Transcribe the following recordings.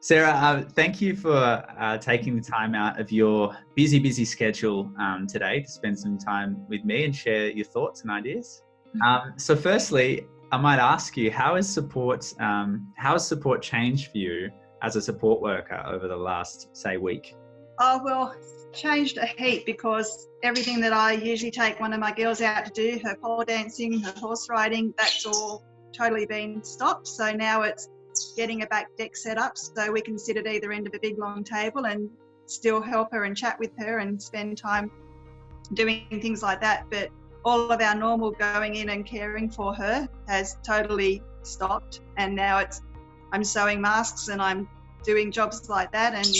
Sarah, thank you for taking the time out of your busy schedule today to spend some time with me and share your thoughts and ideas. So firstly, I might ask you, how has support changed for you as a support worker over the last, say, week? Oh, well, it's changed a heap because everything that I usually take one of my girls out to do, her pole dancing, her horse riding, that's all totally been stopped. So now it's getting a back deck set up so we can sit at either end of a big long table and still help her and chat with her and spend time doing things like that. But all of our normal going in and caring for her has totally stopped, and now I'm sewing masks and I'm doing jobs like that and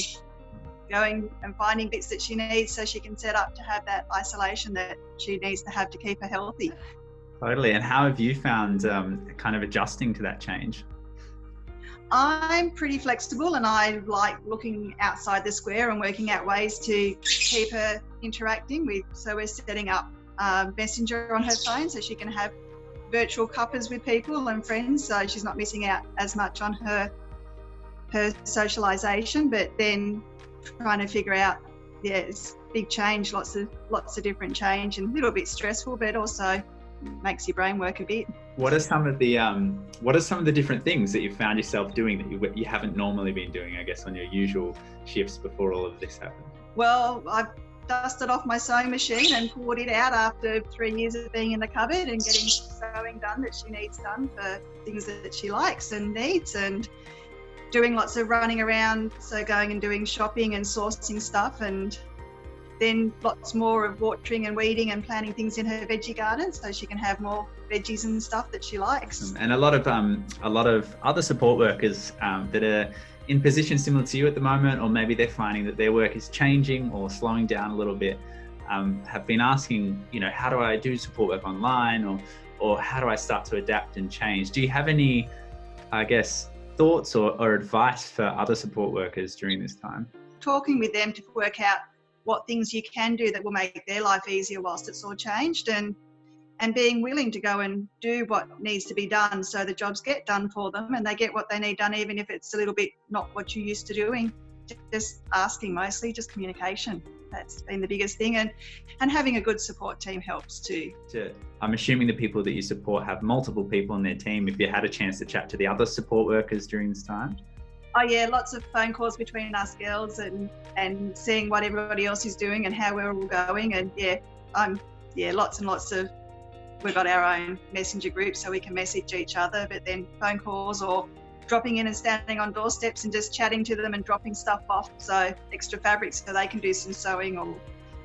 going and finding bits that she needs so she can set up to have that isolation that she needs to have to keep her healthy. Totally. And how have you found kind of adjusting to that change? I'm pretty flexible and I like looking outside the square and working out ways to keep her interacting with. So we're setting up Messenger on her phone so she can have virtual cuppers with people and friends, so she's not missing out as much on her socialisation. But then trying to figure out, it's big change, lots of different change, and a little bit stressful, but also makes your brain work a bit. What are some of the different things that you found yourself doing that you haven't normally been doing, I guess, on your usual shifts before all of this happened? Well, I've dusted off my sewing machine and pulled it out after 3 years of being in the cupboard and getting sewing done that she needs done for things that she likes and needs, and doing lots of running around, so going and doing shopping and sourcing stuff, and then lots more of watering and weeding and planting things in her veggie garden so she can have more veggies and stuff that she likes. And a lot of other support workers that are in positions similar to you at the moment, or maybe they're finding that their work is changing or slowing down a little bit, have been asking, how do I do support work online, or how do I start to adapt and change? Do you have any, I guess, thoughts or advice for other support workers during this time? Talking with them to work out what things you can do that will make their life easier whilst it's all changed, and being willing to go and do what needs to be done so the jobs get done for them and they get what they need done, even if it's a little bit not what you're used to doing. Just asking, mostly just communication. That's been the biggest thing, and having a good support team helps too. I'm assuming the people that you support have multiple people in their team. If you had a chance to chat to the other support workers during this time? Oh yeah, lots of phone calls between us girls and seeing what everybody else is doing and how we're all going, and lots and lots of, we've got our own messenger group so we can message each other, but then phone calls or dropping in and standing on doorsteps and just chatting to them and dropping stuff off, so extra fabrics so they can do some sewing, or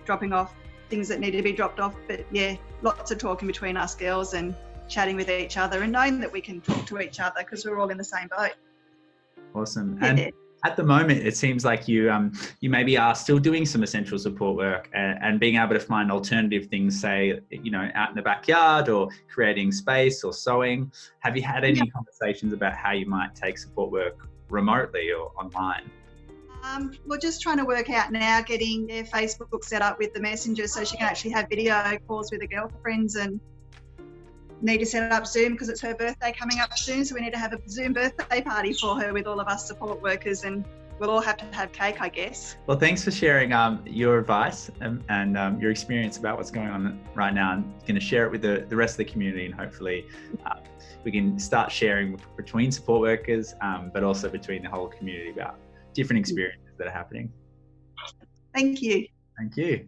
dropping off things that need to be dropped off. But yeah, lots of talking between us girls and chatting with each other and knowing that we can talk to each other because we're all in the same boat. Awesome. And at the moment, it seems like you maybe are still doing some essential support work and being able to find alternative things, say, out in the backyard or creating space or sewing. Have you had any conversations about how you might take support work remotely or online? We're just trying to work out now, getting their Facebook set up with the messenger so she can actually have video calls with her girlfriends, and need to set up Zoom because it's her birthday coming up soon, so we need to have a Zoom birthday party for her with all of us support workers, and we'll all have to have cake, I guess. Well, thanks for sharing your advice and your experience about what's going on right now. I'm going to share it with the rest of the community, and hopefully we can start sharing between support workers, but also between the whole community about different experiences that are happening. Thank you. Thank you.